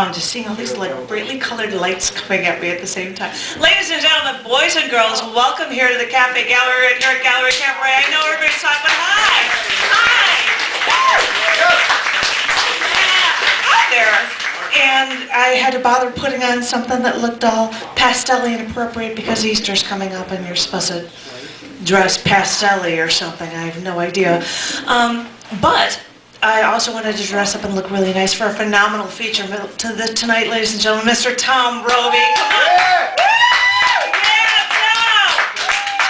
now I'm just seeing all these like brightly colored lights coming at me at the same time. Ladies and gentlemen, boys and girls, welcome here to the Cafe Gallery right here at Gallery Cabaret. I know everybody's talking, but hi! Hi there! And I had to bother putting on something that looked all pastel-y and appropriate because Easter's coming up and you're supposed to dress pastel-y or something. I have no idea. But I also wanted to dress up and look really nice for a phenomenal feature tonight, ladies and gentlemen, Mr. Tom Roby. Come on.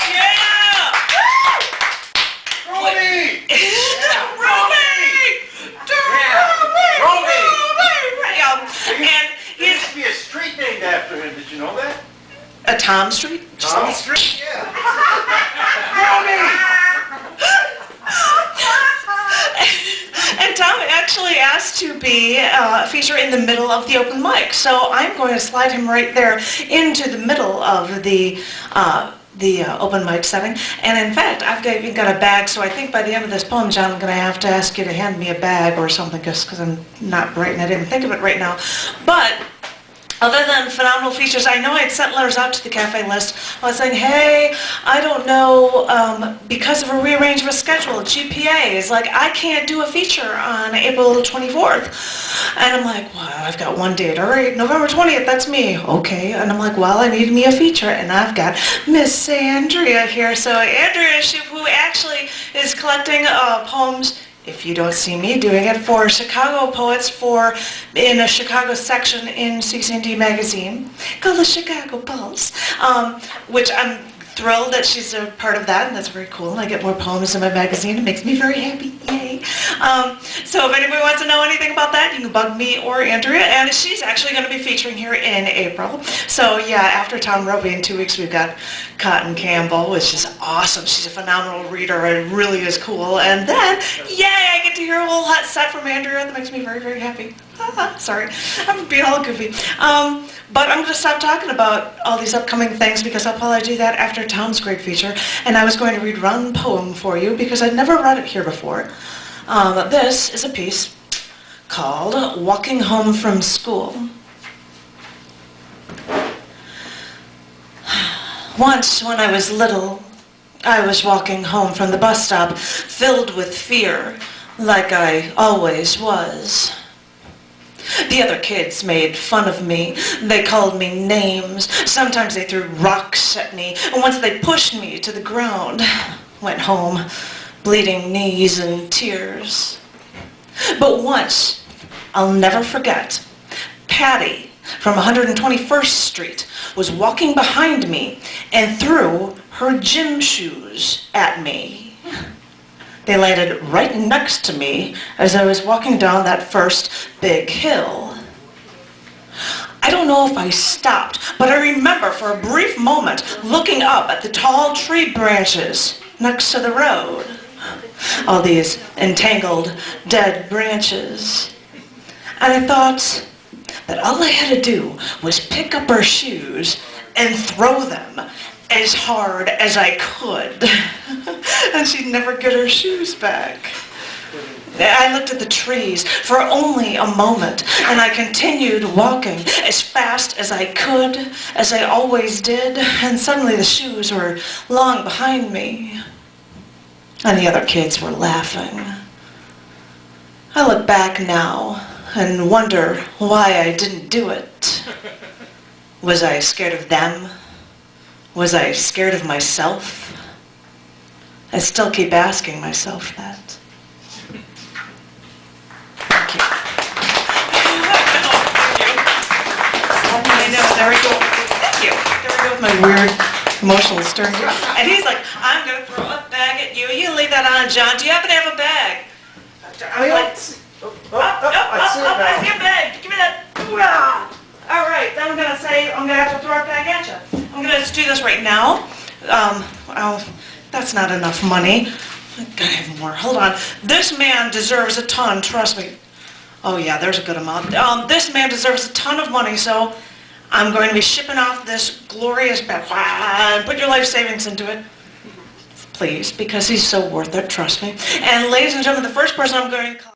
Yeah! Roby! And there used to be a street named after him. Did you know that? A Tom Street? Tom Street, yeah. Roby! And Tom actually asked to be a feature in the middle of the open mic, so I'm going to slide him right there into the middle of the open mic setting. And in fact, I've even got a bag, so I think by the end of this poem, John, I'm going to have to ask you to hand me a bag or something, just because I'm not bright and I didn't think of it right now. But other than phenomenal features, I know I'd sent letters out to the cafe list. I was saying, hey, I don't know, because of a rearrangement of schedule, GPA is like, I can't do a feature on April 24th. And I'm like, well, I've got one date. All right, November 20th, that's me. Okay. And I'm like, well, I need me a feature. And I've got Miss Andrea here. So Andrea, who actually is collecting poems, if you don't see me doing it, for Chicago poets in a Chicago section in CC&D magazine called the Chicago Pulse, which I'm thrilled that she's a part of that, and that's very cool. I get more poems in my magazine. It makes me very happy. Yay. So if anybody wants to know anything about that, you can bug me or Andrea, and she's actually going to be featuring here in April. So yeah, after Tom Roby in 2 weeks, we've got Cotton Campbell, which is awesome. She's a phenomenal reader. It really is cool. And then, yay, I get to hear a whole hot set from Andrea. That makes me very, very happy. Sorry, I'm being all goofy. But I'm going to stop talking about all these upcoming things because I'll probably do that after Tom's great feature. And I was going to read one poem for you because I'd never read it here before. This is a piece called Walking Home from School. Once, when I was little, I was walking home from the bus stop filled with fear, like I always was. The other kids made fun of me. They called me names. Sometimes they threw rocks at me. And once they pushed me to the ground. Went home, bleeding knees and tears. But once, I'll never forget, Patty from 121st Street was walking behind me and threw her gym shoes at me. They landed right next to me as I was walking down that first big hill. I don't know if I stopped, but I remember for a brief moment looking up at the tall tree branches next to the road. All these entangled, dead branches. And I thought that all I had to do was pick up her shoes and throw them as hard as I could. And she'd never get her shoes back. I looked at the trees for only a moment, and I continued walking as fast as I could, as I always did, and suddenly the shoes were long behind me, and the other kids were laughing. I look back now and wonder why I didn't do it. Was I scared of them? Was I scared of myself? I still keep asking myself that. Thank you. I know, there we go. Thank you. There we go with my weird emotional stern. And he's like, I'm going to throw a bag at you. You leave that on, John. Do you happen to have a bag? I see a bag. Give me that. All right, then I'm going to have to throw a bag at you. I'm going to just do this right now. That's not enough money. I gotta have more. Hold on. This man deserves a ton, trust me. Oh yeah, there's a good amount. This man deserves a ton of money, so I'm going to be shipping off this glorious bag. Put your life savings into it. Please, because he's so worth it, trust me. And ladies and gentlemen, the first person I'm going to call